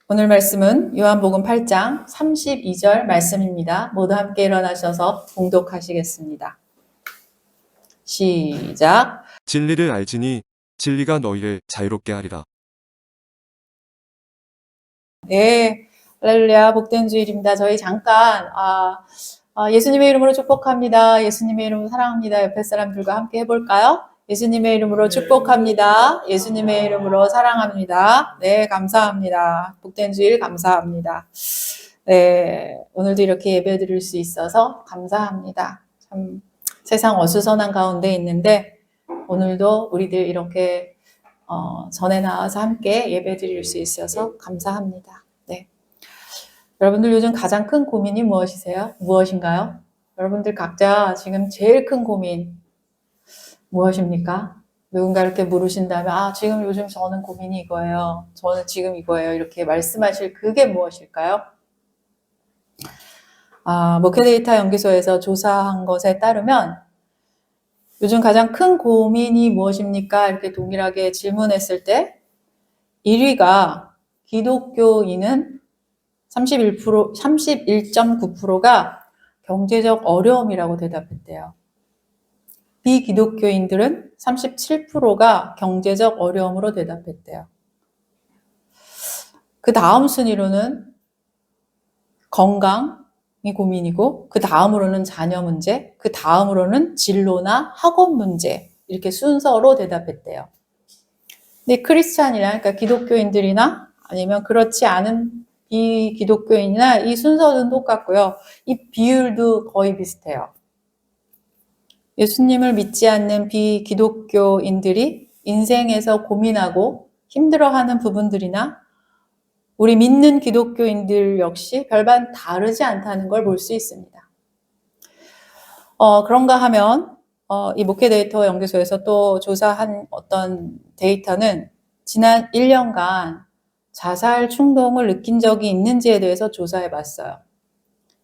오늘 말씀은 요한복음 8장 32절 말씀입니다. 모두 함께 일어나셔서 봉독하시겠습니다. 시작. 진리를 알지니 진리가 너희를 자유롭게 하리라. 네, 할렐루야, 복된 주일입니다. 저희 잠깐 예수님의 이름으로 축복합니다. 예수님의 이름으로 사랑합니다. 옆에 사람들과 함께 해볼까요? 예수님의 이름으로 축복합니다. 예수님의 이름으로 사랑합니다. 네, 감사합니다. 복된 주일 감사합니다. 네, 오늘도 이렇게 예배 드릴 수 있어서 감사합니다. 참 세상 어수선한 가운데 있는데 오늘도 우리들 이렇게 전에 나와서 함께 예배 드릴 수 있어서 감사합니다. 네. 여러분들 요즘 가장 큰 고민이 무엇인가요? 여러분들 각자 지금 제일 큰 고민 무엇입니까? 누군가 이렇게 물으신다면, 지금 요즘 저는 고민이 이거예요. 저는 지금 이거예요. 이렇게 말씀하실 그게 무엇일까요? 목회데이터 연구소에서 조사한 것에 따르면 요즘 가장 큰 고민이 무엇입니까? 이렇게 동일하게 질문했을 때 1위가 기독교인은 31.9%가 경제적 어려움이라고 대답했대요. 비기독교인들은 37%가 경제적 어려움으로 대답했대요. 그 다음 순위로는 건강이 고민이고, 그 다음으로는 자녀 문제, 그 다음으로는 진로나 학업 문제, 이렇게 순서로 대답했대요. 근데 크리스찬이나, 그러니까 기독교인들이나 아니면 그렇지 않은 비기독교인이나 이 순서는 똑같고요. 이 비율도 거의 비슷해요. 예수님을 믿지 않는 비기독교인들이 인생에서 고민하고 힘들어하는 부분들이나 우리 믿는 기독교인들 역시 별반 다르지 않다는 걸 볼 수 있습니다. 그런가 하면 이 목회데이터 연구소에서 또 조사한 어떤 데이터는 지난 1년간 자살 충동을 느낀 적이 있는지에 대해서 조사해 봤어요.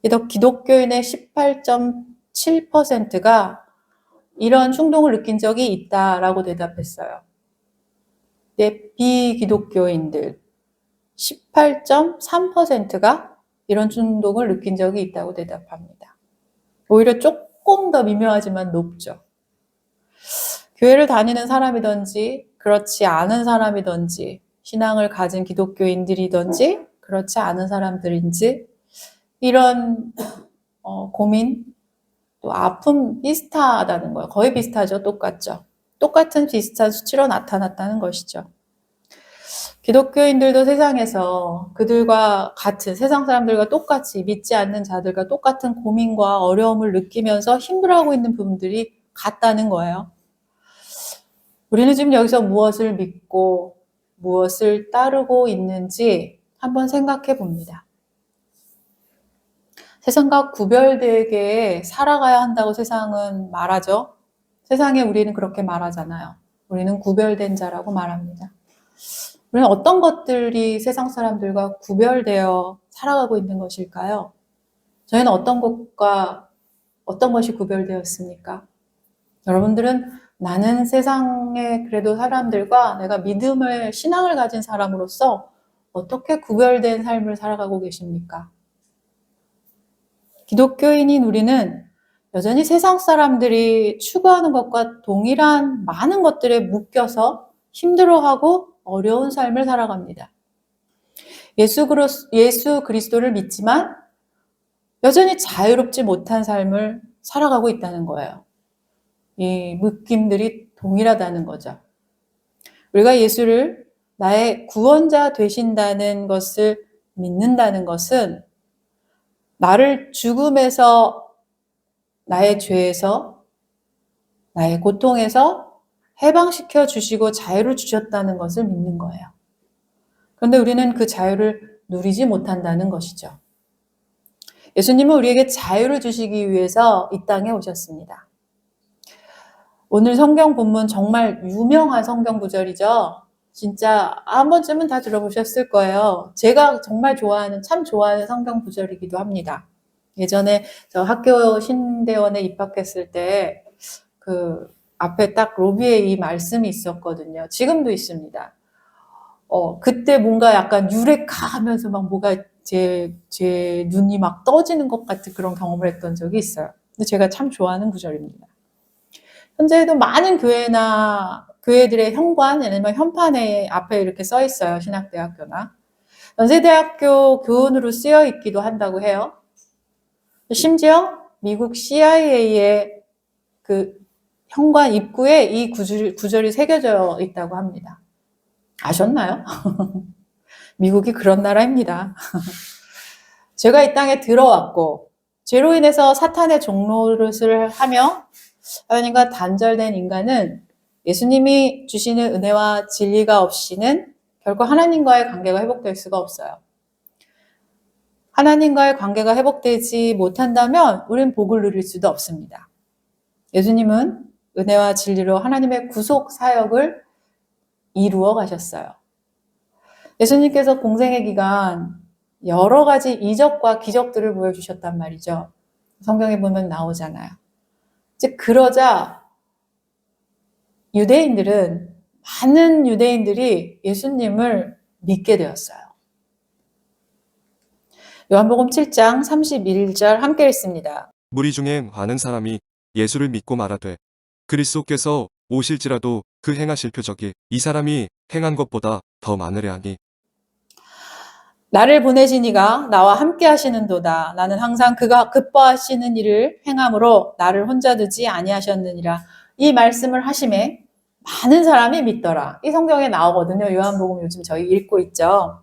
기독교인의 18.7%가 이런 충동을 느낀 적이 있다라고 대답했어요. 비기독교인들 18.3%가 이런 충동을 느낀 적이 있다고 대답합니다. 오히려 조금 더 미묘하지만 높죠. 교회를 다니는 사람이든지 그렇지 않은 사람이든지 신앙을 가진 기독교인들이든지 그렇지 않은 사람들인지 이런 고민 또 아픔 비슷하다는 거예요. 거의 비슷하죠. 똑같죠. 똑같은 비슷한 수치로 나타났다는 것이죠. 기독교인들도 세상에서 그들과 같은 세상 사람들과 똑같이 믿지 않는 자들과 똑같은 고민과 어려움을 느끼면서 힘들어하고 있는 부분들이 같다는 거예요. 우리는 지금 여기서 무엇을 믿고 무엇을 따르고 있는지 한번 생각해 봅니다. 세상과 구별되게 살아가야 한다고 세상은 말하죠. 세상에 우리는 그렇게 말하잖아요. 우리는 구별된 자라고 말합니다. 우리는 어떤 것들이 세상 사람들과 구별되어 살아가고 있는 것일까요? 저희는 어떤 것이 구별되었습니까? 여러분들은 나는 세상에 그래도 사람들과 내가 신앙을 가진 사람으로서 어떻게 구별된 삶을 살아가고 계십니까? 기독교인인 우리는 여전히 세상 사람들이 추구하는 것과 동일한 많은 것들에 묶여서 힘들어하고 어려운 삶을 살아갑니다. 예수 그리스도를 믿지만 여전히 자유롭지 못한 삶을 살아가고 있다는 거예요. 이 묶임들이 동일하다는 거죠. 우리가 예수를 나의 구원자 되신다는 것을 믿는다는 것은 나를 죽음에서, 나의 죄에서, 나의 고통에서 해방시켜 주시고 자유를 주셨다는 것을 믿는 거예요. 그런데 우리는 그 자유를 누리지 못한다는 것이죠. 예수님은 우리에게 자유를 주시기 위해서 이 땅에 오셨습니다. 오늘 성경 본문 정말 유명한 성경 구절이죠. 진짜 한 번쯤은 다 들어보셨을 거예요. 제가 정말 참 좋아하는 성경 구절이기도 합니다. 예전에 저 학교 신대원에 입학했을 때 그 앞에 딱 로비에 이 말씀이 있었거든요. 지금도 있습니다. 그때 뭔가 약간 유레카 하면서 막 뭐가 제 눈이 막 떠지는 것 같은 그런 경험을 했던 적이 있어요. 근데 제가 참 좋아하는 구절입니다. 현재에도 많은 교회들의 현관, 아니면 현판에 앞에 이렇게 써 있어요. 신학대학교나. 연세대학교 교훈으로 쓰여 있기도 한다고 해요. 심지어 미국 CIA의 그 현관 입구에 이 구절이 새겨져 있다고 합니다. 아셨나요? 미국이 그런 나라입니다. 제가 이 땅에 들어왔고 죄로 인해서 사탄의 종노릇을 하며 하나님과 단절된 인간은 예수님이 주시는 은혜와 진리가 없이는 결코 하나님과의 관계가 회복될 수가 없어요. 하나님과의 관계가 회복되지 못한다면 우린 복을 누릴 수도 없습니다. 예수님은 은혜와 진리로 하나님의 구속 사역을 이루어 가셨어요. 예수님께서 공생의 기간 여러 가지 이적과 기적들을 보여주셨단 말이죠. 성경에 보면 나오잖아요. 이제 그러자 많은 유대인들이 예수님을 믿게 되었어요. 요한복음 7장 31절 함께 읽습니다. 무리 중에 많은 사람이 예수를 믿고 말하되 그리스도께서 오실지라도 그 행하실 표적이 이 사람이 행한 것보다 더 많으려 하니 나를 보내신 이가 나와 함께 하시는도다. 나는 항상 그가 기뻐하시는 일을 행함으로 나를 혼자 두지 아니하셨느니라. 이 말씀을 하심에 많은 사람이 믿더라. 이 성경에 나오거든요. 요한복음 요즘 저희 읽고 있죠.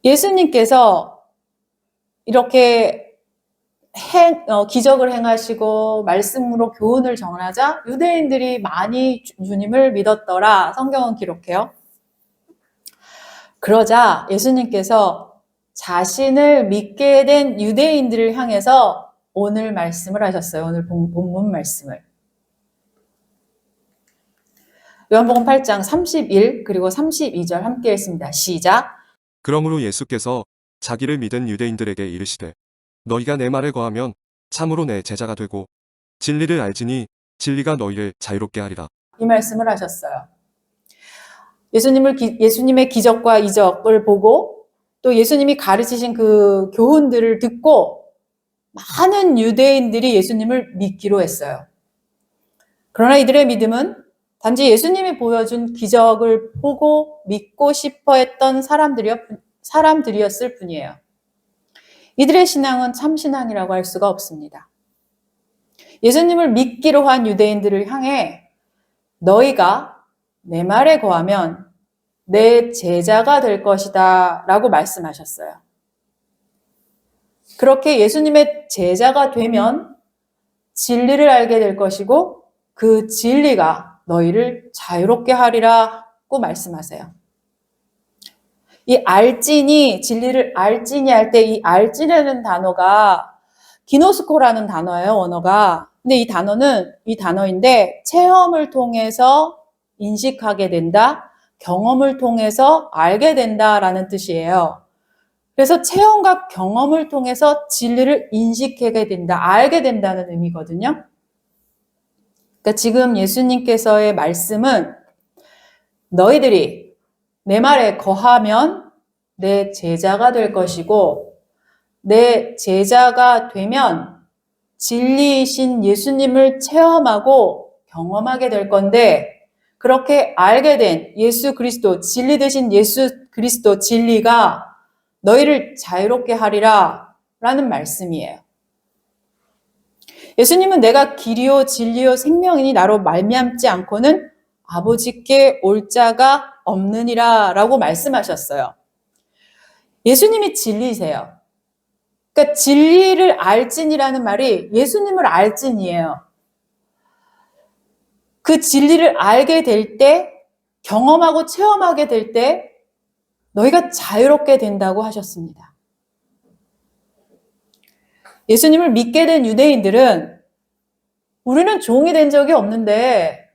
예수님께서 이렇게 기적을 행하시고 말씀으로 교훈을 전하자 유대인들이 많이 주님을 믿었더라. 성경은 기록해요. 그러자 예수님께서 자신을 믿게 된 유대인들을 향해서 오늘 말씀을 하셨어요. 오늘 본문 말씀을. 요한복음 8장 31 그리고 32절 함께 읽습니다. 시작. 그러므로 예수께서 자기를 믿은 유대인들에게 이르시되 너희가 내 말에 거하면 참으로 내 제자가 되고 진리를 알지니 진리가 너희를 자유롭게 하리라. 이 말씀을 하셨어요. 예수님의 기적과 이적을 보고 또 예수님이 가르치신 그 교훈들을 듣고 많은 유대인들이 예수님을 믿기로 했어요. 그러나 이들의 믿음은 단지 예수님이 보여준 기적을 보고 믿고 싶어 했던 사람들이었을 뿐이에요. 이들의 신앙은 참신앙이라고 할 수가 없습니다. 예수님을 믿기로 한 유대인들을 향해 너희가 내 말에 거하면 내 제자가 될 것이다 라고 말씀하셨어요. 그렇게 예수님의 제자가 되면 진리를 알게 될 것이고 그 진리가 너희를 자유롭게 하리라고 말씀하세요. 이 알진이 진리를 알진이 할 때 이 알진이라는 단어가 기노스코라는 단어예요, 언어가. 근데 이 단어인데 체험을 통해서 인식하게 된다, 경험을 통해서 알게 된다라는 뜻이에요. 그래서 체험과 경험을 통해서 진리를 인식하게 된다, 알게 된다는 의미거든요. 그러니까 지금 예수님께서의 말씀은 너희들이 내 말에 거하면 내 제자가 될 것이고 내 제자가 되면 진리이신 예수님을 체험하고 경험하게 될 건데 그렇게 알게 된 예수 그리스도, 진리 되신 예수 그리스도 진리가 너희를 자유롭게 하리라 라는 말씀이에요. 예수님은 내가 길이요 진리요 생명이니 나로 말미암지 않고는 아버지께 올 자가 없느니라 라고 말씀하셨어요. 예수님이 진리세요. 그러니까 진리를 알진이라는 말이 예수님을 알진이에요. 그 진리를 알게 될 때, 경험하고 체험하게 될 때 너희가 자유롭게 된다고 하셨습니다. 예수님을 믿게 된 유대인들은 우리는 종이 된 적이 없는데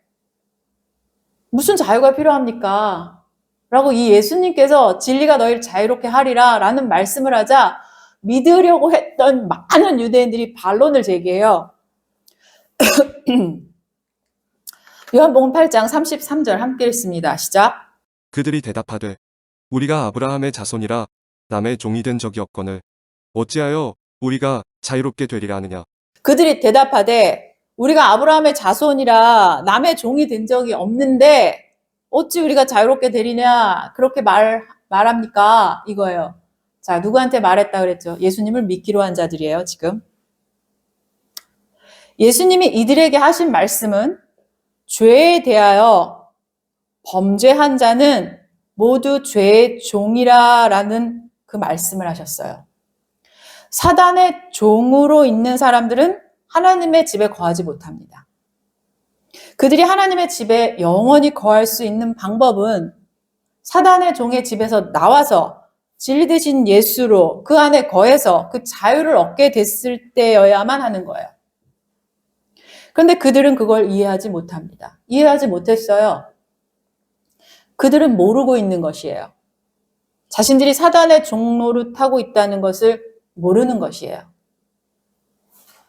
무슨 자유가 필요합니까? 라고 이 예수님께서 진리가 너희를 자유롭게 하리라 라는 말씀을 하자 믿으려고 했던 많은 유대인들이 반론을 제기해요. 요한복음 8장 33절 함께 읽습니다. 시작. 그들이 대답하되 우리가 아브라함의 자손이라 남의 종이 된 적이 없거늘 어찌하여 우리가 자유롭게 되리라 하느냐. 그들이 대답하되 우리가 아브라함의 자손이라 남의 종이 된 적이 없는데 어찌 우리가 자유롭게 되리냐 그렇게 말합니까? 이거예요. 자, 누구한테 말했다 그랬죠? 예수님을 믿기로 한 자들이에요, 지금. 예수님이 이들에게 하신 말씀은 죄에 대하여 범죄한 자는 모두 죄의 종이라라는 그 말씀을 하셨어요. 사단의 종으로 있는 사람들은 하나님의 집에 거하지 못합니다. 그들이 하나님의 집에 영원히 거할 수 있는 방법은 사단의 종의 집에서 나와서 진리 되신 예수로 그 안에 거해서 그 자유를 얻게 됐을 때여야만 하는 거예요. 그런데 그들은 그걸 이해하지 못합니다. 이해하지 못했어요. 그들은 모르고 있는 것이에요. 자신들이 사단의 종노릇하고 있다는 것을 모르는 것이에요.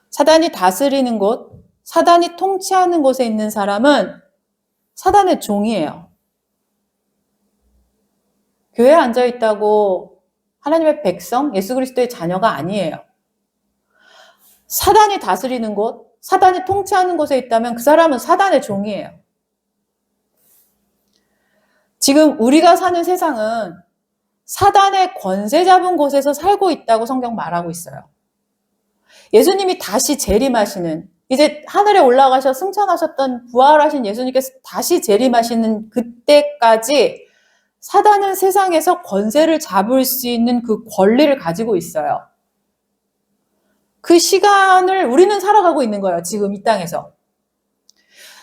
사단이 다스리는 곳, 사단이 통치하는 곳에 있는 사람은 사단의 종이에요. 교회에 앉아 있다고 하나님의 백성, 예수 그리스도의 자녀가 아니에요. 사단이 다스리는 곳, 사단이 통치하는 곳에 있다면 그 사람은 사단의 종이에요. 지금 우리가 사는 세상은 사단의 권세 잡은 곳에서 살고 있다고 성경 말하고 있어요. 예수님이 다시 재림하시는, 이제 하늘에 올라가셔 승천하셨던 부활하신 예수님께서 다시 재림하시는 그때까지 사단은 세상에서 권세를 잡을 수 있는 그 권리를 가지고 있어요. 그 시간을 우리는 살아가고 있는 거예요. 지금 이 땅에서.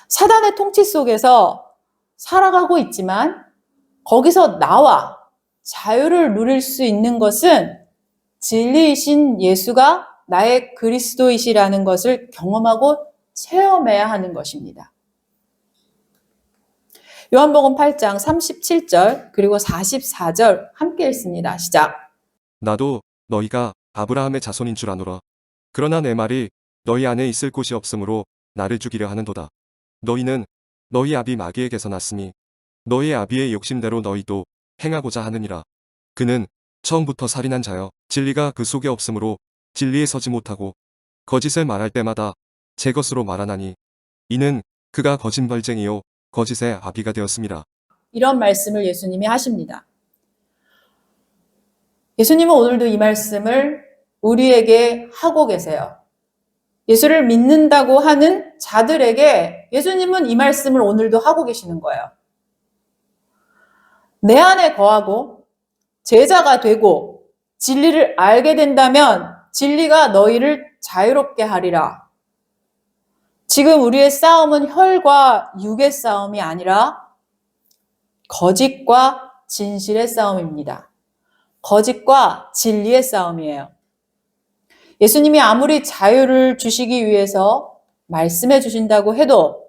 사단의 통치 속에서 살아가고 있지만 거기서 나와 자유를 누릴 수 있는 것은 진리이신 예수가 나의 그리스도이시라는 것을 경험하고 체험해야 하는 것입니다. 요한복음 8장 37절 그리고 44절 함께 읽습니다. 시작. 나도 너희가 아브라함의 자손인 줄 아노라. 그러나 내 말이 너희 안에 있을 곳이 없으므로 나를 죽이려 하는도다. 너희는 너희 아비 마귀에게서 났으니 너희 아비의 욕심대로 너희도 행하고자 하느니라. 그는 처음부터 살인한 자여 진리가 그 속에 없으므로 진리에 서지 못하고 거짓을 말할 때마다 제 것으로 말하나니 이는 그가 거짓말쟁이요 거짓의 아비가 되었습니다. 이런 말씀을 예수님이 하십니다. 예수님은 오늘도 이 말씀을 우리에게 하고 계세요. 예수를 믿는다고 하는 자들에게 예수님은 이 말씀을 오늘도 하고 계시는 거예요. 내 안에 거하고 제자가 되고 진리를 알게 된다면 진리가 너희를 자유롭게 하리라. 지금 우리의 싸움은 혈과 육의 싸움이 아니라 거짓과 진실의 싸움입니다. 거짓과 진리의 싸움이에요. 예수님이 아무리 자유를 주시기 위해서 말씀해 주신다고 해도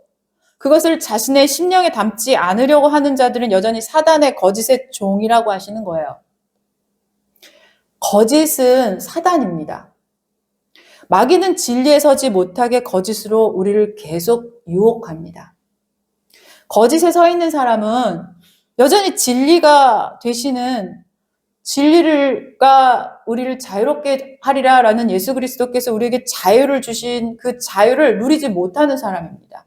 그것을 자신의 심령에 담지 않으려고 하는 자들은 여전히 사단의 거짓의 종이라고 하시는 거예요. 거짓은 사단입니다. 마귀는 진리에 서지 못하게 거짓으로 우리를 계속 유혹합니다. 거짓에 서 있는 사람은 여전히 진리가 되시는 진리가 우리를 자유롭게 하리라라는 예수 그리스도께서 우리에게 자유를 주신 그 자유를 누리지 못하는 사람입니다.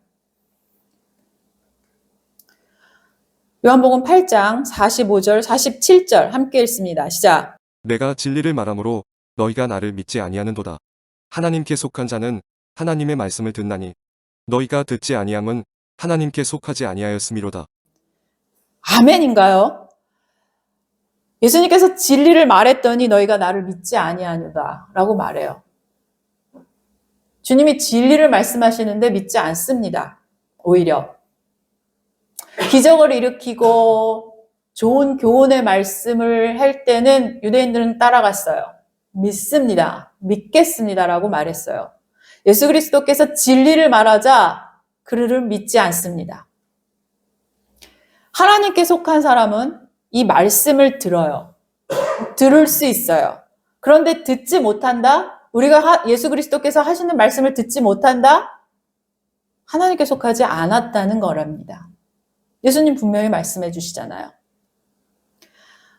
요한복음 8장 45절 47절 함께 읽습니다. 시작. 내가 진리를 말하므로 너희가 나를 믿지 아니하는도다. 하나님께 속한 자는 하나님의 말씀을 듣나니 너희가 듣지 아니함은 하나님께 속하지 아니하였음이로다. 아멘인가요? 예수님께서 진리를 말했더니 너희가 나를 믿지 아니하노다 라고 말해요. 주님이 진리를 말씀하시는데 믿지 않습니다. 오히려 기적을 일으키고 좋은 교훈의 말씀을 할 때는 유대인들은 따라갔어요. 믿습니다. 믿겠습니다라고 말했어요. 예수 그리스도께서 진리를 말하자 그를 믿지 않습니다. 하나님께 속한 사람은 이 말씀을 들어요. 들을 수 있어요. 그런데 듣지 못한다? 우리가 예수 그리스도께서 하시는 말씀을 듣지 못한다? 하나님께 속하지 않았다는 거랍니다. 예수님 분명히 말씀해 주시잖아요.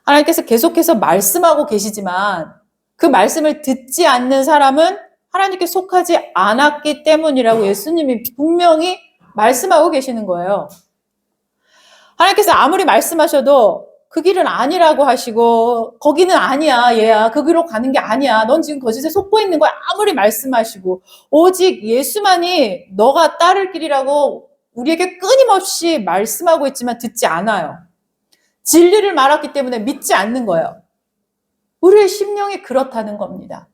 하나님께서 계속해서 말씀하고 계시지만 그 말씀을 듣지 않는 사람은 하나님께 속하지 않았기 때문이라고 예수님이 분명히 말씀하고 계시는 거예요. 하나님께서 아무리 말씀하셔도 그 길은 아니라고 하시고 거기는 아니야 얘야 그 길로 가는 게 아니야 넌 지금 거짓에 속고 있는 거야 아무리 말씀하시고 오직 예수만이 너가 따를 길이라고 우리에게 끊임없이 말씀하고 있지만 듣지 않아요. 진리를 말했기 때문에 믿지 않는 거예요. 우리의 심령이 그렇다는 겁니다.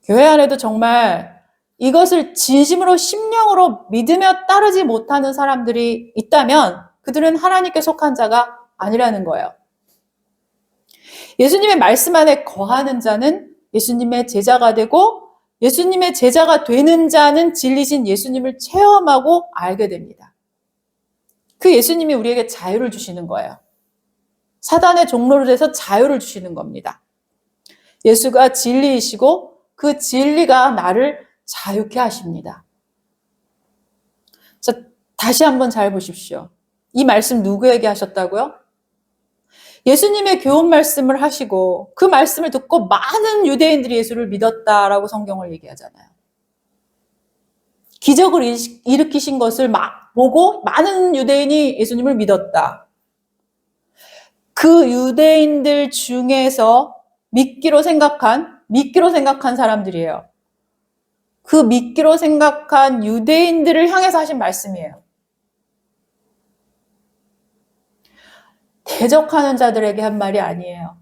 교회 안에도 정말 이것을 진심으로 심령으로 믿으며 따르지 못하는 사람들이 있다면 그들은 하나님께 속한 자가 아니라는 거예요. 예수님의 말씀 안에 거하는 자는 예수님의 제자가 되고 예수님의 제자가 되는 자는 진리신 예수님을 체험하고 알게 됩니다. 그 예수님이 우리에게 자유를 주시는 거예요. 사단의 종로를 해서 자유를 주시는 겁니다. 예수가 진리이시고 그 진리가 나를 자유케 하십니다. 자, 다시 한번 잘 보십시오. 이 말씀 누구에게 하셨다고요? 예수님의 교훈 말씀을 하시고 그 말씀을 듣고 많은 유대인들이 예수를 믿었다라고 성경을 얘기하잖아요. 기적을 일으키신 것을 막 보고 많은 유대인이 예수님을 믿었다. 그 유대인들 중에서 믿기로 생각한 사람들이에요. 그 믿기로 생각한 유대인들을 향해서 하신 말씀이에요. 대적하는 자들에게 한 말이 아니에요.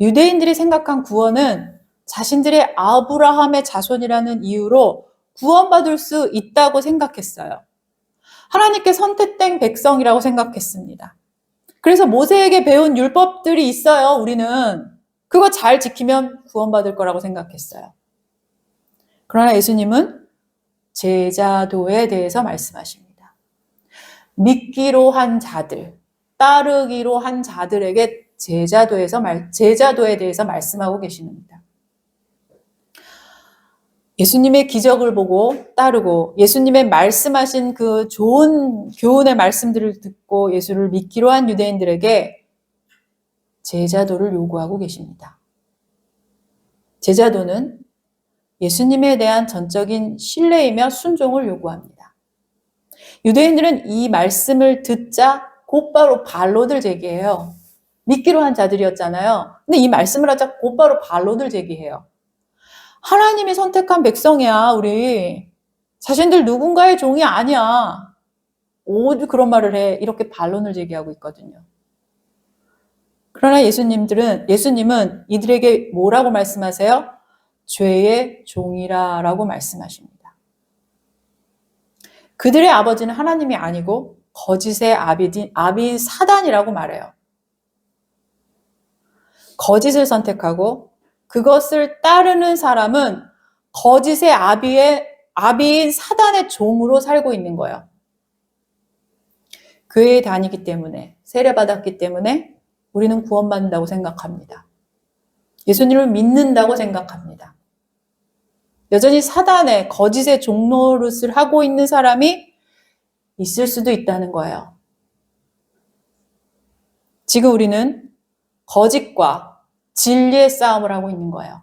유대인들이 생각한 구원은 자신들의 아브라함의 자손이라는 이유로 구원받을 수 있다고 생각했어요. 하나님께 선택된 백성이라고 생각했습니다. 그래서 모세에게 배운 율법들이 있어요. 우리는 그거 잘 지키면 구원받을 거라고 생각했어요. 그러나 예수님은 제자도에 대해서 말씀하십니다. 믿기로 한 자들, 따르기로 한 자들에게 제자도에 대해서 말씀하고 계십니다. 예수님의 기적을 보고 따르고 예수님의 말씀하신 그 좋은 교훈의 말씀들을 듣고 예수를 믿기로 한 유대인들에게 제자도를 요구하고 계십니다. 제자도는 예수님에 대한 전적인 신뢰이며 순종을 요구합니다. 유대인들은 이 말씀을 듣자 곧바로 반론을 제기해요. 믿기로 한 자들이었잖아요. 근데 이 말씀을 하자 곧바로 반론을 제기해요. 하나님이 선택한 백성이야, 우리. 자신들 누군가의 종이 아니야. 어디 그런 말을 해. 이렇게 반론을 제기하고 있거든요. 그러나 예수님은 이들에게 뭐라고 말씀하세요? 죄의 종이라라고 말씀하십니다. 그들의 아버지는 하나님이 아니고 거짓의 아비인 사단이라고 말해요. 거짓을 선택하고 그것을 따르는 사람은 거짓의 아비인 사단의 종으로 살고 있는 거예요. 교회에 다니기 때문에, 세례받았기 때문에 우리는 구원받는다고 생각합니다. 예수님을 믿는다고 생각합니다. 여전히 사단의 거짓의 종노릇을 하고 있는 사람이 있을 수도 있다는 거예요. 지금 우리는 거짓과 진리의 싸움을 하고 있는 거예요.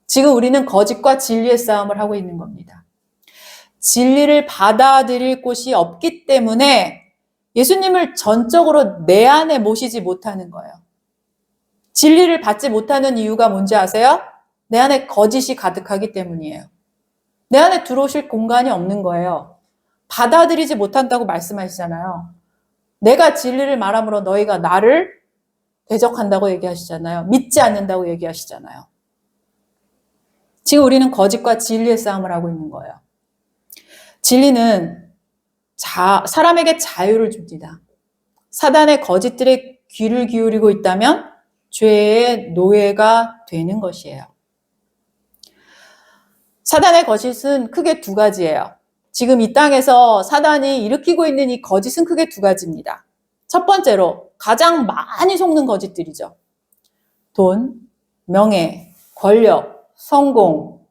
지금 우리는 거짓과 진리의 싸움을 하고 있는 겁니다. 진리를 받아들일 곳이 없기 때문에 예수님을 전적으로 내 안에 모시지 못하는 거예요. 진리를 받지 못하는 이유가 뭔지 아세요? 내 안에 거짓이 가득하기 때문이에요. 내 안에 들어오실 공간이 없는 거예요. 받아들이지 못한다고 말씀하시잖아요. 내가 진리를 말함으로 너희가 나를 대적한다고 얘기하시잖아요. 믿지 않는다고 얘기하시잖아요. 지금 우리는 거짓과 진리의 싸움을 하고 있는 거예요. 진리는 사람에게 자유를 줍니다. 사단의 거짓들에 귀를 기울이고 있다면 죄의 노예가 되는 것이에요. 사단의 거짓은 크게 두 가지예요. 지금 이 땅에서 사단이 일으키고 있는 이 거짓은 크게 두 가지입니다. 첫 번째로 가장 많이 속는 거짓들이죠. 돈, 명예, 권력, 성공,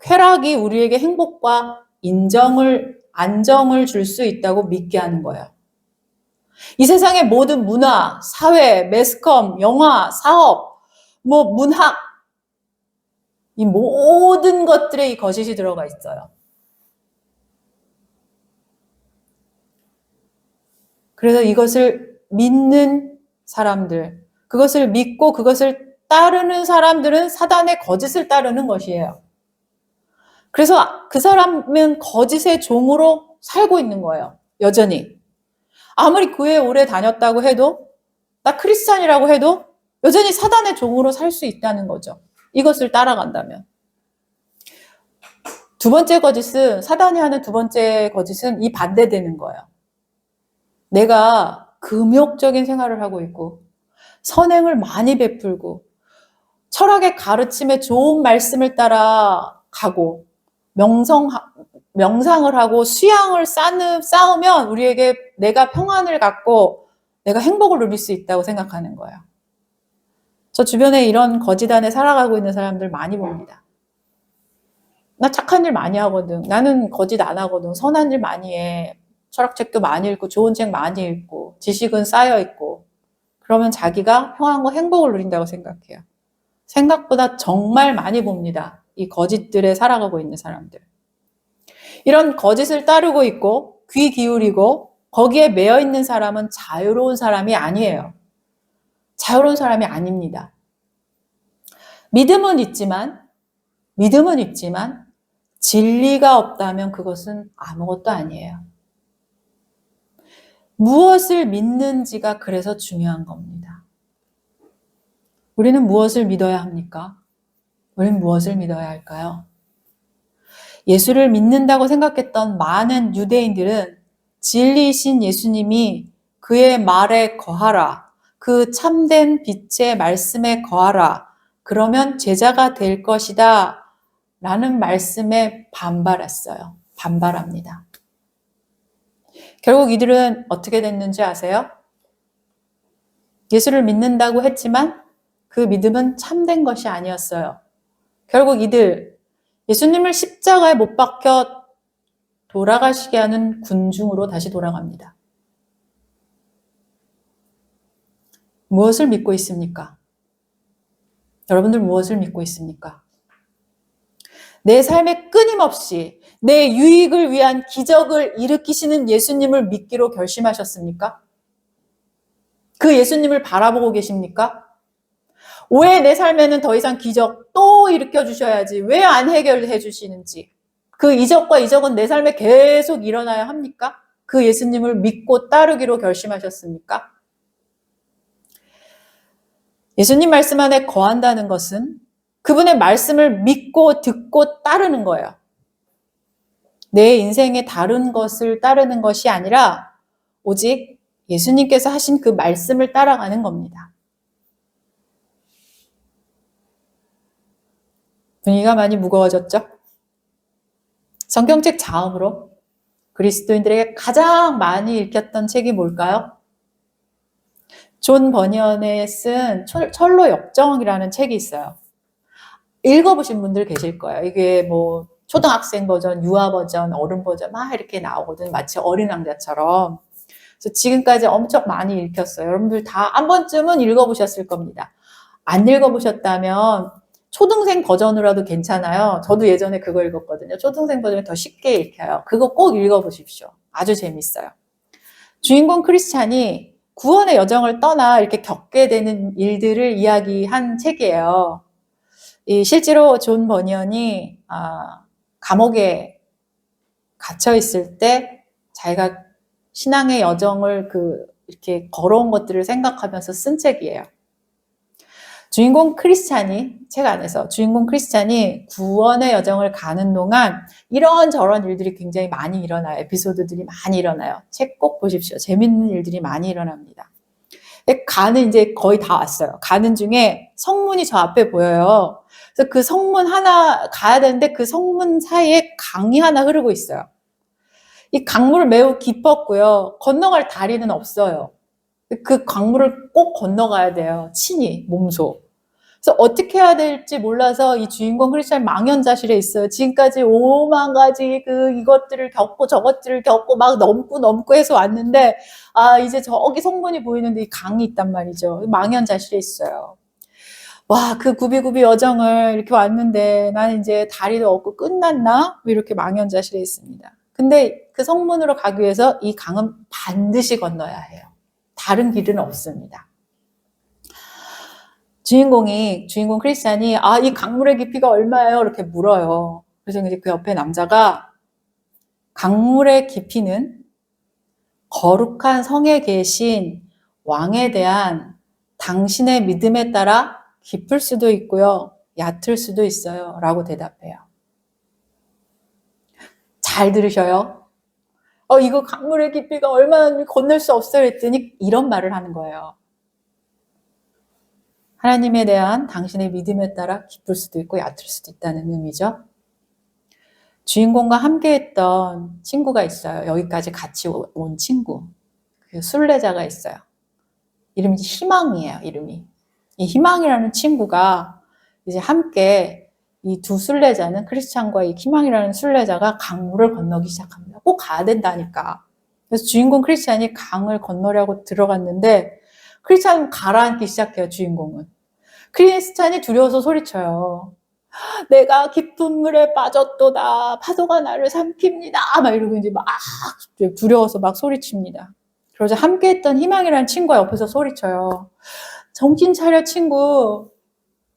쾌락이 우리에게 행복과 안정을 줄 수 있다고 믿게 하는 거예요. 이 세상의 모든 문화, 사회, 매스컴, 영화, 사업, 문학, 이 모든 것들에 이 거짓이 들어가 있어요. 그래서 이것을 믿는 사람들, 그것을 믿고 그것을 따르는 사람들은 사단의 거짓을 따르는 것이에요. 그래서 그 사람은 거짓의 종으로 살고 있는 거예요. 여전히. 아무리 교회에 오래 다녔다고 해도, 나 크리스찬이라고 해도 여전히 사단의 종으로 살 수 있다는 거죠. 이것을 따라간다면. 두 번째 거짓은, 사단이 하는 두 번째 거짓은 이 반대되는 거예요. 내가 금욕적인 생활을 하고 있고, 선행을 많이 베풀고, 철학의 가르침에 좋은 말씀을 따라 가고, 명상을 하고 수양을 쌓으면 우리에게 내가 평안을 갖고 내가 행복을 누릴 수 있다고 생각하는 거예요. 저 주변에 이런 거짓 안에 살아가고 있는 사람들 많이 봅니다. 나 착한 일 많이 하거든. 나는 거짓 안 하거든. 선한 일 많이 해. 철학책도 많이 읽고 좋은 책 많이 읽고 지식은 쌓여 있고 그러면 자기가 평안과 행복을 누린다고 생각해요. 생각보다 정말 많이 봅니다. 이 거짓들에 살아가고 있는 사람들. 이런 거짓을 따르고 있고 귀 기울이고 거기에 매여 있는 사람은 자유로운 사람이 아니에요. 자유로운 사람이 아닙니다. 믿음은 있지만 진리가 없다면 그것은 아무것도 아니에요. 무엇을 믿는지가 그래서 중요한 겁니다. 우리는 무엇을 믿어야 합니까? 우리는 무엇을 믿어야 할까요? 예수를 믿는다고 생각했던 많은 유대인들은 진리이신 예수님이 그의 말에 거하라, 그 참된 빛의 말씀에 거하라, 그러면 제자가 될 것이다 라는 말씀에 반발합니다. 결국 이들은 어떻게 됐는지 아세요? 예수를 믿는다고 했지만 그 믿음은 참된 것이 아니었어요. 결국 이들 예수님을 십자가에 못 박혀 돌아가시게 하는 군중으로 다시 돌아갑니다. 무엇을 믿고 있습니까? 여러분들 무엇을 믿고 있습니까? 내 삶에 끊임없이 내 유익을 위한 기적을 일으키시는 예수님을 믿기로 결심하셨습니까? 그 예수님을 바라보고 계십니까? 왜 내 삶에는 더 이상 기적 또 일으켜 주셔야지? 왜 안 해결해 주시는지? 그 이적과 이적은 내 삶에 계속 일어나야 합니까? 그 예수님을 믿고 따르기로 결심하셨습니까? 예수님 말씀 안에 거한다는 것은 그분의 말씀을 믿고 듣고 따르는 거예요. 내 인생의 다른 것을 따르는 것이 아니라 오직 예수님께서 하신 그 말씀을 따라가는 겁니다. 분위기가 많이 무거워졌죠? 성경책 다음으로 그리스도인들에게 가장 많이 읽혔던 책이 뭘까요? 존 버니언이 쓴 철로 역정이라는 책이 있어요. 읽어보신 분들 계실 거예요. 이게 초등학생 버전, 유아 버전, 어른 버전 막 이렇게 나오거든. 마치 어린 왕자처럼. 그래서 지금까지 엄청 많이 읽혔어요. 여러분들 다 한 번쯤은 읽어보셨을 겁니다. 안 읽어보셨다면 초등생 버전으로도 괜찮아요. 저도 예전에 그거 읽었거든요. 초등생 버전이 더 쉽게 읽혀요. 그거 꼭 읽어보십시오. 아주 재밌어요. 주인공 크리스찬이 구원의 여정을 떠나 이렇게 겪게 되는 일들을 이야기한 책이에요. 실제로 존 버니언이 감옥에 갇혀 있을 때 자기가 신앙의 여정을 이렇게 걸어온 것들을 생각하면서 쓴 책이에요. 책 안에서 주인공 크리스찬이 구원의 여정을 가는 동안 이런저런 일들이 굉장히 많이 일어나요. 에피소드들이 많이 일어나요. 책 꼭 보십시오. 재밌는 일들이 많이 일어납니다. 이제 거의 다 왔어요. 가는 중에 성문이 저 앞에 보여요. 그래서 그 성문 하나 가야 되는데 그 성문 사이에 강이 하나 흐르고 있어요. 이 강물 매우 깊었고요. 건너갈 다리는 없어요. 그 강물을 꼭 건너가야 돼요. 친히, 몸소. 그래서 어떻게 해야 될지 몰라서 이 주인공 크리스찬 망연자실에 있어요. 지금까지 오만 가지 이것들을 겪고 저것들을 겪고 막 넘고 해서 왔는데, 이제 저기 성문이 보이는데 이 강이 있단 말이죠. 망연자실에 있어요. 와, 그 구비구비 여정을 이렇게 왔는데 나는 이제 다리도 없고 끝났나? 이렇게 망연자실에 있습니다. 근데 그 성문으로 가기 위해서 이 강은 반드시 건너야 해요. 다른 길은 없습니다. 주인공 크리스찬이 이 강물의 깊이가 얼마예요? 이렇게 물어요. 그래서 이제 그 옆에 남자가 강물의 깊이는 거룩한 성에 계신 왕에 대한 당신의 믿음에 따라 깊을 수도 있고요, 얕을 수도 있어요. 라고 대답해요. 잘 들으셔요. 이거 강물의 깊이가 얼마나 건널 수 없어요. 했더니 이런 말을 하는 거예요. 하나님에 대한 당신의 믿음에 따라 깊을 수도 있고 얕을 수도 있다는 의미죠. 주인공과 함께 했던 친구가 있어요. 여기까지 같이 온 친구. 그 순례자가 있어요. 이름이 희망이에요, 이름이. 이 희망이라는 친구가 이제 함께 이 두 순례자는 크리스찬과 이 희망이라는 순례자가 강물을 건너기 시작합니다. 꼭 가야 된다니까. 그래서 주인공 크리스찬이 강을 건너려고 들어갔는데 크리스찬은 가라앉기 시작해요, 주인공은. 크리스찬이 두려워서 소리쳐요. 내가 깊은 물에 빠졌도다. 파도가 나를 삼킵니다. 막 이러고 이제 막 두려워서 막 소리칩니다. 그러자 함께 했던 희망이라는 친구가 옆에서 소리쳐요. 정신 차려, 친구.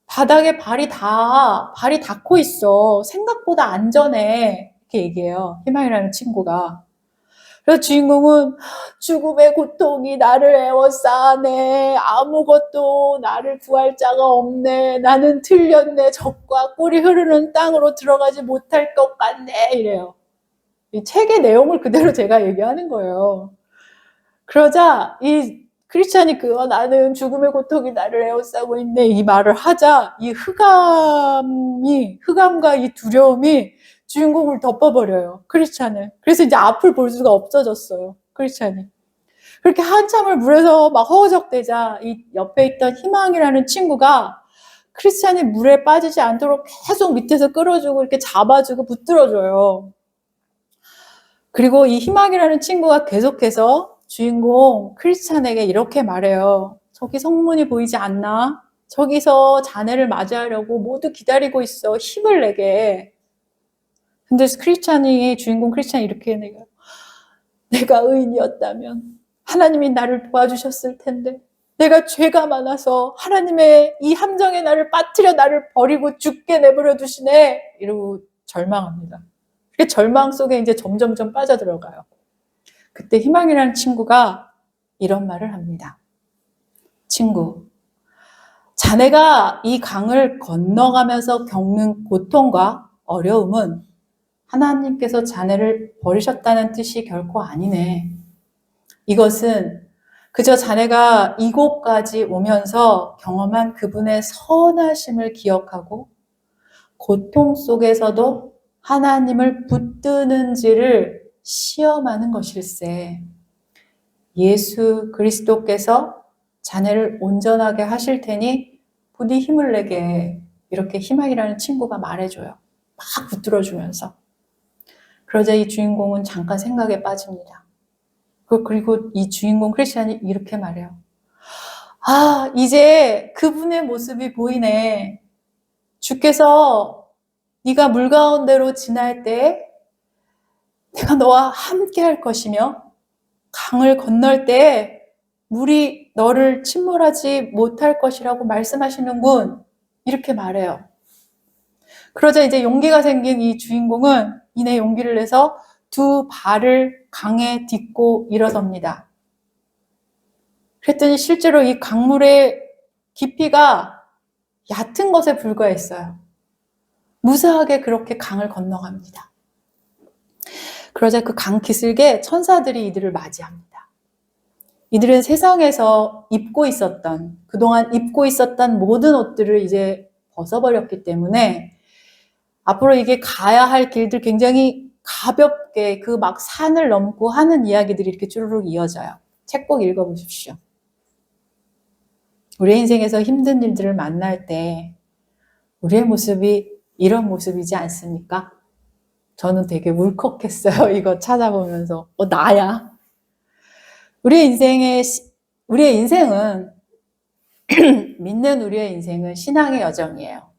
바닥에 발이 닿고 있어. 생각보다 안전해. 이렇게 얘기해요. 희망이라는 친구가. 그래서 주인공은 죽음의 고통이 나를 에워싸네. 아무것도 나를 구할 자가 없네. 나는 틀렸네. 적과 꿀이 흐르는 땅으로 들어가지 못할 것 같네. 이래요. 이 책의 내용을 그대로 제가 얘기하는 거예요. 그러자 이 크리스찬이 나는 죽음의 고통이 나를 에워싸고 있네. 이 말을 하자 이 흑암과 이 두려움이 주인공을 덮어버려요. 크리스찬을. 그래서 이제 앞을 볼 수가 없어졌어요. 크리스찬이. 그렇게 한참을 물에서 막 허우적대자 이 옆에 있던 희망이라는 친구가 크리스찬이 물에 빠지지 않도록 계속 밑에서 끌어주고 이렇게 잡아주고 붙들어줘요. 그리고 이 희망이라는 친구가 계속해서 주인공 크리스찬에게 이렇게 말해요. 저기 성문이 보이지 않나? 저기서 자네를 맞이하려고 모두 기다리고 있어. 힘을 내게. 근데 주인공 크리스찬이 이렇게 얘기해요. 내가 의인이었다면 하나님이 나를 도와주셨을 텐데 내가 죄가 많아서 하나님의 이 함정에 나를 빠뜨려 나를 버리고 죽게 내버려 두시네. 이러고 절망합니다. 그 절망 속에 이제 점점점 빠져들어가요. 그때 희망이라는 친구가 이런 말을 합니다. 친구, 자네가 이 강을 건너가면서 겪는 고통과 어려움은 하나님께서 자네를 버리셨다는 뜻이 결코 아니네. 이것은 그저 자네가 이곳까지 오면서 경험한 그분의 선하심을 기억하고 고통 속에서도 하나님을 붙드는지를 시험하는 것일세. 예수 그리스도께서 자네를 온전하게 하실 테니 부디 힘을 내게. 이렇게 희망이라는 친구가 말해줘요. 막 붙들어주면서. 그러자 이 주인공은 잠깐 생각에 빠집니다. 그리고 이 주인공 크리스찬이 이렇게 말해요. 이제 그분의 모습이 보이네. 주께서 네가 물 가운데로 지날 때 내가 너와 함께 할 것이며 강을 건널 때 물이 너를 침몰하지 못할 것이라고 말씀하시는군. 이렇게 말해요. 그러자 이제 용기가 생긴 이 주인공은 이내 용기를 내서 두 발을 강에 딛고 일어섭니다. 그랬더니 실제로 이 강물의 깊이가 얕은 것에 불과했어요. 무사하게 그렇게 강을 건너갑니다. 그러자 그 강 기슭에 천사들이 이들을 맞이합니다. 이들은 세상에서 그동안 입고 있었던 모든 옷들을 이제 벗어버렸기 때문에 앞으로 이게 가야 할 길들 굉장히 가볍게 막 산을 넘고 하는 이야기들이 이렇게 쭈루룩 이어져요. 책 꼭 읽어보십시오. 우리의 인생에서 힘든 일들을 만날 때 우리의 모습이 이런 모습이지 않습니까? 저는 되게 울컥했어요. 이거 찾아보면서. 나야. 우리의 인생은, 믿는 우리의 인생은 신앙의 여정이에요.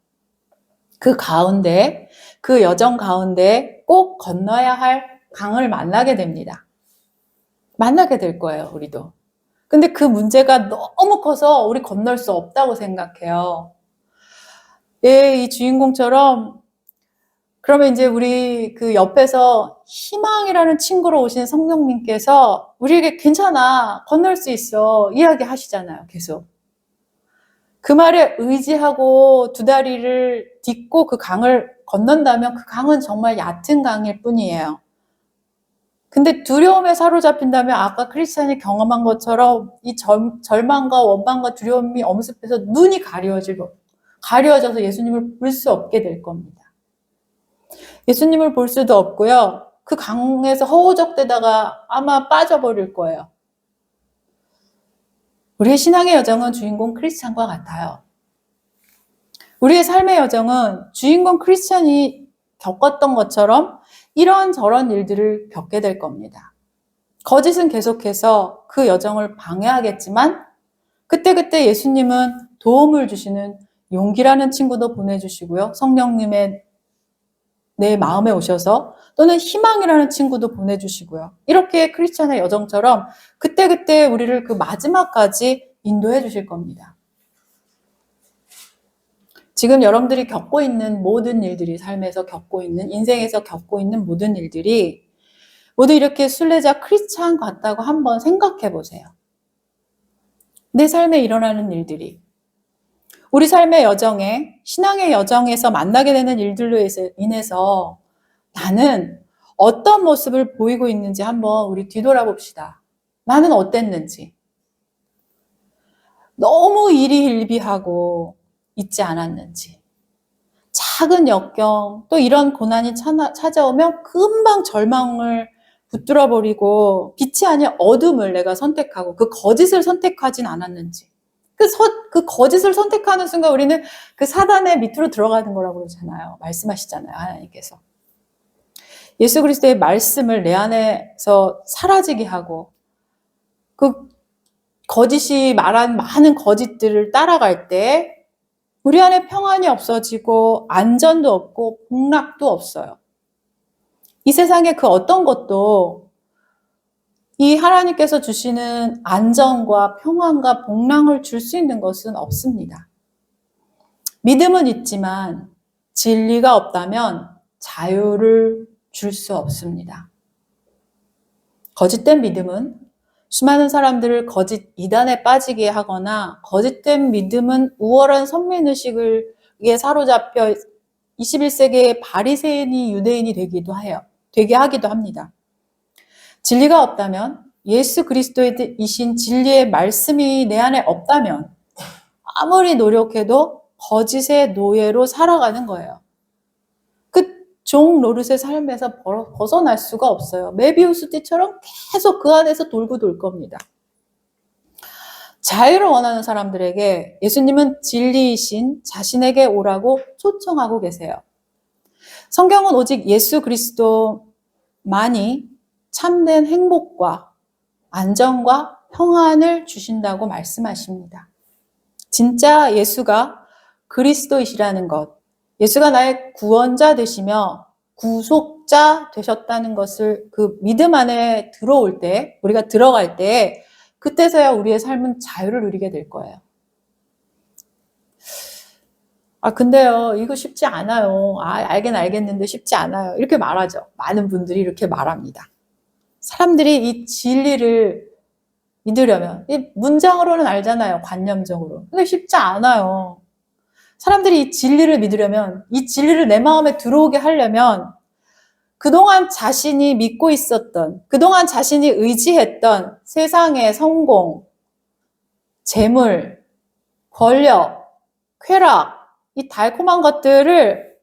그 여정 가운데 꼭 건너야 할 강을 만나게 됩니다. 만나게 될 거예요, 우리도. 근데 그 문제가 너무 커서 우리 건널 수 없다고 생각해요. 이 주인공처럼 그러면 이제 우리 그 옆에서 희망이라는 친구로 오신 성령님께서 우리에게 괜찮아, 건널 수 있어 이야기 하시잖아요, 계속. 그 말에 의지하고 두 다리를 딛고 그 강을 건넌다면 그 강은 정말 얕은 강일 뿐이에요. 근데 두려움에 사로잡힌다면 아까 크리스찬이 경험한 것처럼 이 절망과 원망과 두려움이 엄습해서 눈이 가려져서 예수님을 볼 수 없게 될 겁니다. 예수님을 볼 수도 없고요. 그 강에서 허우적대다가 아마 빠져버릴 거예요. 우리의 신앙의 여정은 주인공 크리스찬과 같아요. 우리의 삶의 여정은 주인공 크리스찬이 겪었던 것처럼 이런저런 일들을 겪게 될 겁니다. 거짓은 계속해서 그 여정을 방해하겠지만 그때그때 예수님은 도움을 주시는 용기라는 친구도 보내주시고요. 성령님의 내 마음에 오셔서 또는 희망이라는 친구도 보내주시고요. 이렇게 크리스찬의 여정처럼 그때그때 우리를 그 마지막까지 인도해 주실 겁니다. 지금 여러분들이 겪고 있는 모든 일들이 삶에서 겪고 있는 인생에서 겪고 있는 모든 일들이 모두 이렇게 순례자 크리스찬 같다고 한번 생각해 보세요. 내 삶에 일어나는 일들이 우리 삶의 여정에 신앙의 여정에서 만나게 되는 일들로 인해서 나는 어떤 모습을 보이고 있는지 한번 우리 뒤돌아봅시다. 나는 어땠는지. 너무 일희일비하고 있지 않았는지. 작은 역경, 또 이런 고난이 찾아오면 금방 절망을 붙들어 버리고 빛이 아닌 어둠을 내가 선택하고 그 거짓을 선택하진 않았는지. 그 거짓을 선택하는 순간 우리는 그 사단의 밑으로 들어가는 거라고 그러잖아요. 말씀하시잖아요, 하나님께서. 예수 그리스도의 말씀을 내 안에서 사라지게 하고 그 거짓이 말한 많은 거짓들을 따라갈 때 우리 안에 평안이 없어지고 안전도 없고 복락도 없어요. 이 세상에 그 어떤 것도 이 하나님께서 주시는 안전과 평안과 복락을 줄 수 있는 것은 없습니다. 믿음은 있지만 진리가 없다면 자유를 줄 수 없습니다. 거짓된 믿음은 수많은 사람들을 거짓 이단에 빠지게 하거나 거짓된 믿음은 우월한 선민의식에 사로잡혀 21세기의 바리새인이 유대인이 되게 하기도 합니다. 진리가 없다면 예수 그리스도이신 진리의 말씀이 내 안에 없다면 아무리 노력해도 거짓의 노예로 살아가는 거예요. 그 종 노릇의 삶에서 벗어날 수가 없어요. 메비우스 띠처럼 계속 그 안에서 돌고 돌 겁니다. 자유를 원하는 사람들에게 예수님은 진리이신 자신에게 오라고 초청하고 계세요. 성경은 오직 예수 그리스도만이 참된 행복과 안정과 평안을 주신다고 말씀하십니다. 진짜 예수가 그리스도이시라는 것, 예수가 나의 구원자 되시며 구속자 되셨다는 것을 그 믿음 안에 우리가 들어갈 때 그때서야 우리의 삶은 자유를 누리게 될 거예요. 근데요, 이거 쉽지 않아요. 알긴 알겠는데 쉽지 않아요. 이렇게 말하죠. 많은 분들이 이렇게 말합니다. 사람들이 이 진리를 믿으려면, 이 문장으로는 알잖아요. 관념적으로. 근데 쉽지 않아요. 사람들이 이 진리를 믿으려면, 이 진리를 내 마음에 들어오게 하려면 그동안 자신이 믿고 있었던, 그동안 자신이 의지했던 세상의 성공, 재물, 권력, 쾌락, 이 달콤한 것들을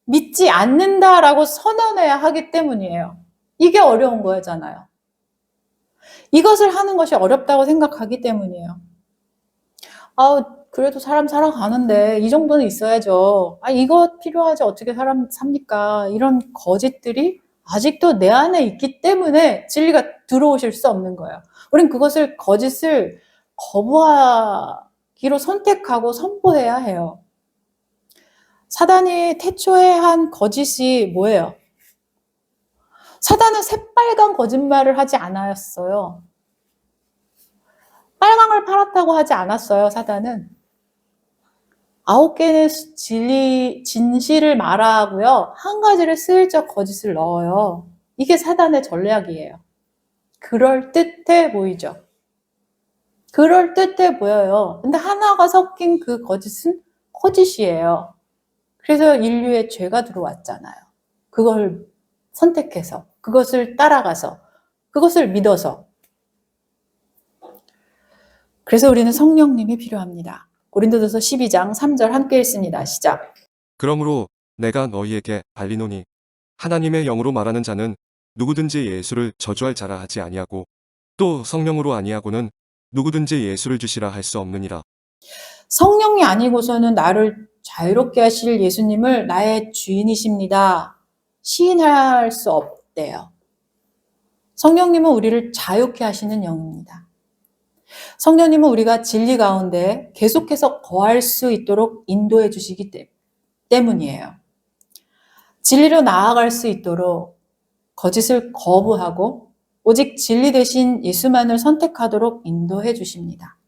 믿지 않는다라고 선언해야 하기 때문이에요. 이게 어려운 거잖아요. 이것을 하는 것이 어렵다고 생각하기 때문이에요. 그래도 사람 살아가는데 이 정도는 있어야죠. 이거 필요하지 어떻게 사람 삽니까? 이런 거짓들이 아직도 내 안에 있기 때문에 진리가 들어오실 수 없는 거예요. 우린 그것을 거짓을 거부하기로 선택하고 선포해야 해요. 사단이 태초에 한 거짓이 뭐예요? 사단은 새빨간 거짓말을 하지 않았어요. 빨강을 팔았다고 하지 않았어요, 사단은. 9개의 진실을 말하고요. 한 가지를 슬쩍 거짓을 넣어요. 이게 사단의 전략이에요. 그럴듯해 보이죠? 그럴듯해 보여요. 근데 하나가 섞인 그 거짓은 거짓이에요. 그래서 인류에 죄가 들어왔잖아요. 그걸 선택해서, 그것을 따라가서, 그것을 믿어서. 그래서 우리는 성령님이 필요합니다. 고린도전서 12장 3절 함께 읽습니다. 시작. 그러므로 내가 너희에게 알리노니 하나님의 영으로 말하는 자는 누구든지 예수를 저주할 자라 하지 아니하고 또 성령으로 아니하고는 누구든지 예수를 주시라 할 수 없느니라. 성령이 아니고서는 나를 자유롭게 하실 예수님을 나의 주인이십니다. 시인할 수 없대요. 성령님은 우리를 자유케 하시는 영입니다. 성령님은 우리가 진리 가운데 계속해서 거할 수 있도록 인도해 주시기 때문이에요. 진리로 나아갈 수 있도록 거짓을 거부하고 오직 진리 대신 예수만을 선택하도록 인도해 주십니다.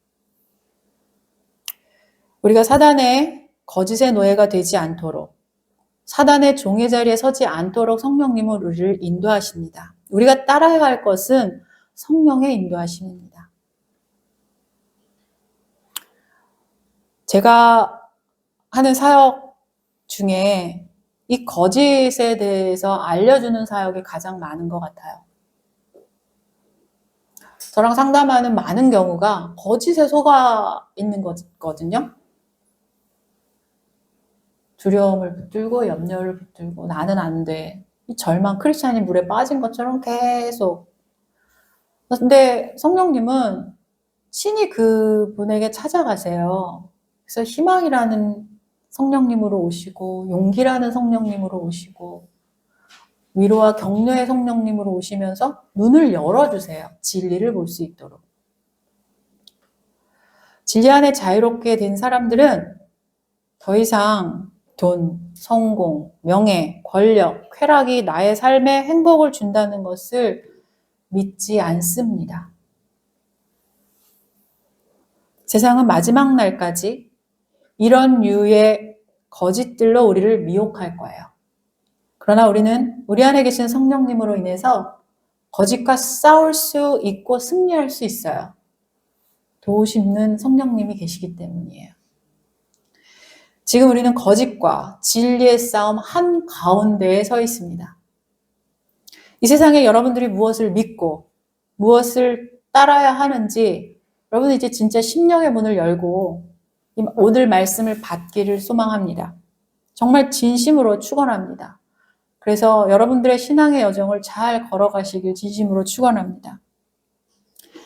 우리가 사단의 거짓의 노예가 되지 않도록, 사단의 종의 자리에 서지 않도록 성령님은 우리를 인도하십니다. 우리가 따라야 할 것은 성령의 인도하심입니다. 제가 하는 사역 중에 이 거짓에 대해서 알려주는 사역이 가장 많은 것 같아요. 저랑 상담하는 많은 경우가 거짓에 속아 있는 거거든요. 두려움을 붙들고 염려를 붙들고 나는 안 돼. 이 절망, 크리스찬이 물에 빠진 것처럼 계속. 근데 성령님은 신이 그분에게 찾아가세요. 그래서 희망이라는 성령님으로 오시고 용기라는 성령님으로 오시고 위로와 격려의 성령님으로 오시면서 눈을 열어주세요. 진리를 볼 수 있도록. 진리 안에 자유롭게 된 사람들은 더 이상 돈, 성공, 명예, 권력, 쾌락이 나의 삶에 행복을 준다는 것을 믿지 않습니다. 세상은 마지막 날까지 이런 류의 거짓들로 우리를 미혹할 거예요. 그러나 우리는 우리 안에 계신 성령님으로 인해서 거짓과 싸울 수 있고 승리할 수 있어요. 도우시는 성령님이 계시기 때문이에요. 지금 우리는 거짓과 진리의 싸움 한가운데에 서 있습니다. 이 세상에 여러분들이 무엇을 믿고 무엇을 따라야 하는지 여러분 이제 진짜 심령의 문을 열고 오늘 말씀을 받기를 소망합니다. 정말 진심으로 축원합니다. 그래서 여러분들의 신앙의 여정을 잘 걸어가시길 진심으로 축원합니다.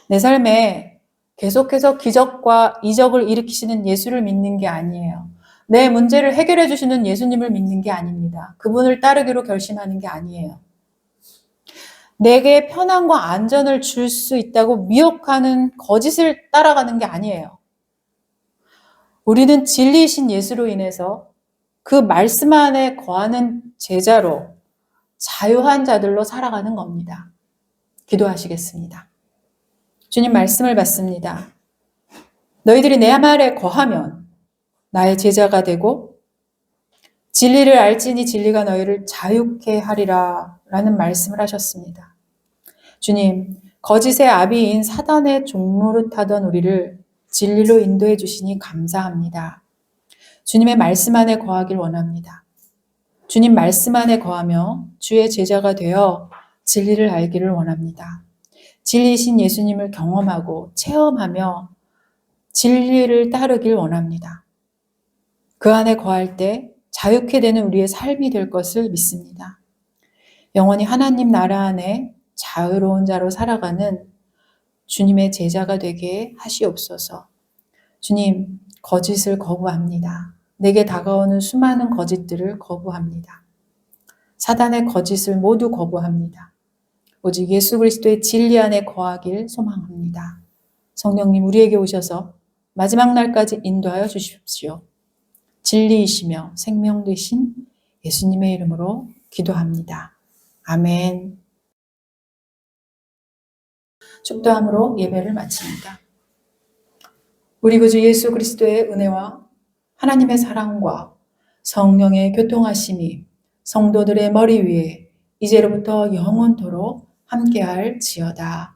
내 삶에 계속해서 기적과 이적을 일으키시는 예수를 믿는 게 아니에요. 내 문제를 해결해 주시는 예수님을 믿는 게 아닙니다. 그분을 따르기로 결심하는 게 아니에요. 내게 편안과 안전을 줄 수 있다고 미혹하는 거짓을 따라가는 게 아니에요. 우리는 진리이신 예수로 인해서 그 말씀 안에 거하는 제자로 자유한 자들로 살아가는 겁니다. 기도하시겠습니다. 주님 말씀을 받습니다. 너희들이 내 말에 거하면 나의 제자가 되고 진리를 알지니 진리가 너희를 자유케 하리라 라는 말씀을 하셨습니다. 주님, 거짓의 아비인 사단의 종노릇하던 우리를 진리로 인도해 주시니 감사합니다. 주님의 말씀 안에 거하길 원합니다. 주님 말씀 안에 거하며 주의 제자가 되어 진리를 알기를 원합니다. 진리이신 예수님을 경험하고 체험하며 진리를 따르길 원합니다. 그 안에 거할 때 자유케 되는 우리의 삶이 될 것을 믿습니다. 영원히 하나님 나라 안에 자유로운 자로 살아가는 주님의 제자가 되게 하시옵소서. 주님, 거짓을 거부합니다. 내게 다가오는 수많은 거짓들을 거부합니다. 사단의 거짓을 모두 거부합니다. 오직 예수 그리스도의 진리 안에 거하길 소망합니다. 성령님 우리에게 오셔서 마지막 날까지 인도하여 주십시오. 진리이시며 생명 되신 예수님의 이름으로 기도합니다. 아멘. 축도함으로 예배를 마칩니다. 우리 구주 예수 그리스도의 은혜와 하나님의 사랑과 성령의 교통하심이 성도들의 머리 위에 이제로부터 영원토록 함께할지어다.